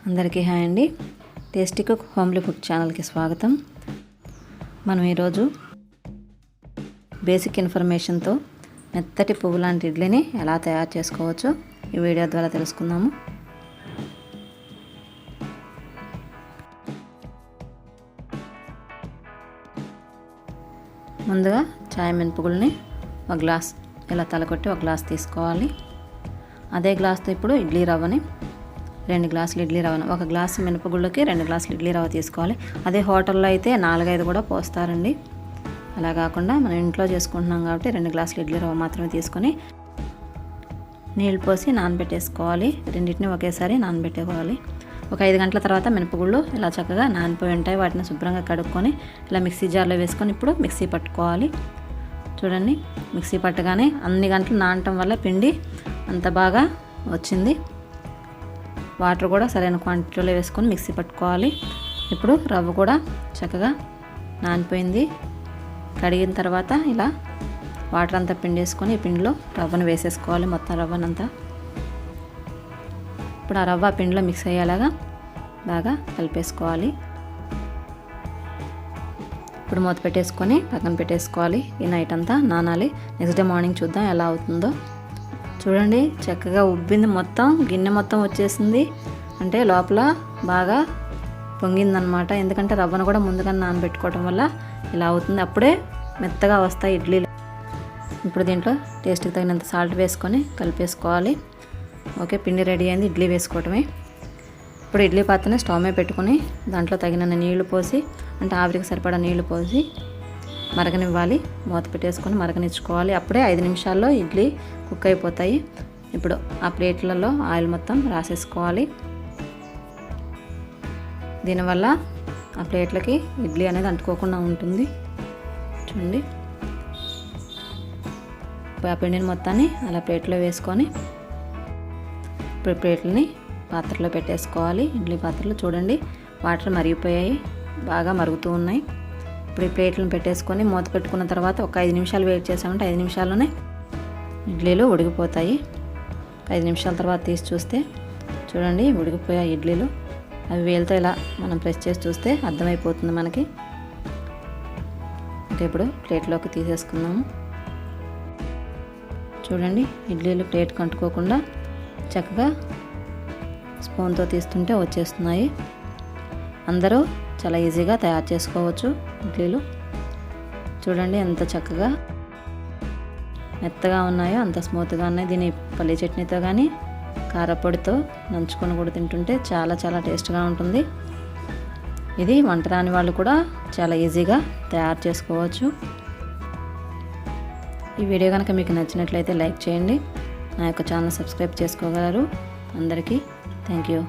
అందరికీ హాయ్ అండి. Tasty cook homely food ఛానల్కి స్వాగతం. మనం ఈరోజు బేసిక్ ఇన్ఫర్మేషన్తో మెత్తటి పువ్వు లాంటి ఇడ్లీని ఎలా తయారు చేసుకోవచ్చో ఈ వీడియో ద్వారా తెలుసుకుందాము. ముందుగా చాయ్ మినపగుళ్ళని ఒక గ్లాస్ ఇలా తలకొట్టి ఒక గ్లాస్ తీసుకోవాలి. అదే గ్లాస్తో ఇప్పుడు ఇడ్లీ రవ్వని 2 గ్లాసులు ఇడ్లీ రవ్వను, ఒక గ్లాసు మినపగుళ్ళకి 2 గ్లాసులు ఇడ్లీ రవ్వ తీసుకోవాలి. అదే హోటల్లో అయితే 4-5 కూడా పోస్తారండి. అలా కాకుండా మనం ఇంట్లో చేసుకుంటున్నాం కాబట్టి 2 గ్లాసులు ఇడ్లీ రవ్వ మాత్రమే తీసుకొని నీళ్ళు పోసి నానబెట్టేసుకోవాలి. రెండింటిని ఒకేసారి నానబెట్టుకోవాలి. ఒక 5 గంటల తర్వాత మినపగుళ్ళు ఇలా చక్కగా నానిపోయి ఉంటాయి. వాటిని శుభ్రంగా కడుక్కొని ఇలా మిక్సీ జార్లో వేసుకొని ఇప్పుడు మిక్సీ పట్టుకోవాలి. చూడండి, మిక్సీ పట్టగానే అన్ని గంటలు నానటం వల్ల పిండి అంత బాగా వచ్చింది. వాటర్ కూడా సరైన క్వాంటిటీలో వేసుకొని మిక్సీ పట్టుకోవాలి. ఇప్పుడు రవ్వ కూడా చక్కగా నానిపోయింది. కడిగిన తర్వాత ఇలా వాటర్ అంతా పిండేసుకొని ఈ పిండిలో రవ్వను వేసేసుకోవాలి, మొత్తం రవ్వనంతా. ఇప్పుడు ఆ రవ్వ పిండిలో మిక్స్ అయ్యేలాగా బాగా కలిపేసుకోవాలి. ఇప్పుడు మూత పెట్టేసుకొని పక్కన పెట్టేసుకోవాలి. ఈ నైట్ అంతా నానాలి. నెక్స్ట్ డే మార్నింగ్ చూద్దాం ఎలా అవుతుందో. చూడండి, చక్కగా ఉబ్బింది, మొత్తం గిన్నె మొత్తం వచ్చేసింది. అంటే లోపల బాగా పొంగిందనమాట. ఎందుకంటే రవ్వను కూడా ముందుగా నానబెట్టుకోవడం వల్ల ఇలా అవుతుంది. అప్పుడే మెత్తగా వస్తాయి ఇడ్లీలు. ఇప్పుడు దీంట్లో టేస్ట్కి తగినంత సాల్ట్ వేసుకొని కలిపేసుకోవాలి. ఓకే, పిండి రెడీ అయింది. ఇడ్లీ వేసుకోవటమే. ఇప్పుడు ఇడ్లీ పాత్రని స్టవ్ మీద పెట్టుకొని దాంట్లో తగినన్ని నీళ్లు పోసి, అంటే ఆవిరికి సరిపడా నీళ్లు పోసి మరగనివ్వాలి. మూత పెట్టేసుకొని మరగనిచ్చుకోవాలి. అప్పుడే 5 నిమిషాల్లో ఇడ్లీ కుక్ అయిపోతాయి. ఇప్పుడు ఆ ప్లేట్లలో ఆయిల్ మొత్తం రాసేసుకోవాలి. దీనివల్ల ఆ ప్లేట్లకి ఇడ్లీ అనేది అంటుకోకుండా ఉంటుంది. చూడండి, ఆ పిండిని మొత్తాన్ని అలా ప్లేట్లో వేసుకొని ఇప్పుడు ప్లేట్లని పాత్రలో పెట్టేసుకోవాలి. ఇడ్లీ పాత్రలో చూడండి, వాటర్ మరిగిపోయాయి, బాగా మరుగుతూ ఉన్నాయి. ఇప్పుడు ఈ ప్లేట్లను పెట్టేసుకొని మూత పెట్టుకున్న తర్వాత ఒక 5 నిమిషాలు వెయిట్ చేసామంటే 5 నిమిషాల్లోనే ఇడ్లీలు ఉడికిపోతాయి. 5 నిమిషాల తర్వాత తీసి చూస్తే చూడండి, ఉడికిపోయాయి ఇడ్లీలు. అవి వేలుతో ఇలా మనం ప్రెస్ చేసి చూస్తే అర్థమైపోతుంది మనకి. ఇంకా ఇప్పుడు ప్లేట్లోకి తీసేసుకుందాము. చూడండి, ఇడ్లీలు ప్లేట్కి అంటుకోకుండా చక్కగా స్పూన్తో తీస్తుంటే వచ్చేస్తున్నాయి. అందరూ చాలా ఈజీగా తయారు చేసుకోవచ్చు ఇడ్లీలు. చూడండి ఎంత చక్కగా మెత్తగా ఉన్నాయో, అంత స్మూత్గా ఉన్నాయి. దీని పల్లి చట్నీతో కానీ కారపొడితో నంచుకొని కూడా తింటుంటే చాలా చాలా టేస్ట్గా ఉంటుంది. ఇది వంట రాని వాళ్ళు కూడా చాలా ఈజీగా తయారు చేసుకోవచ్చు. ఈ వీడియో కనుక మీకు నచ్చినట్లయితే లైక్ చేయండి. నా యొక్క ఛానల్ సబ్స్క్రైబ్ చేసుకోగలరు. అందరికీ థ్యాంక్ యూ.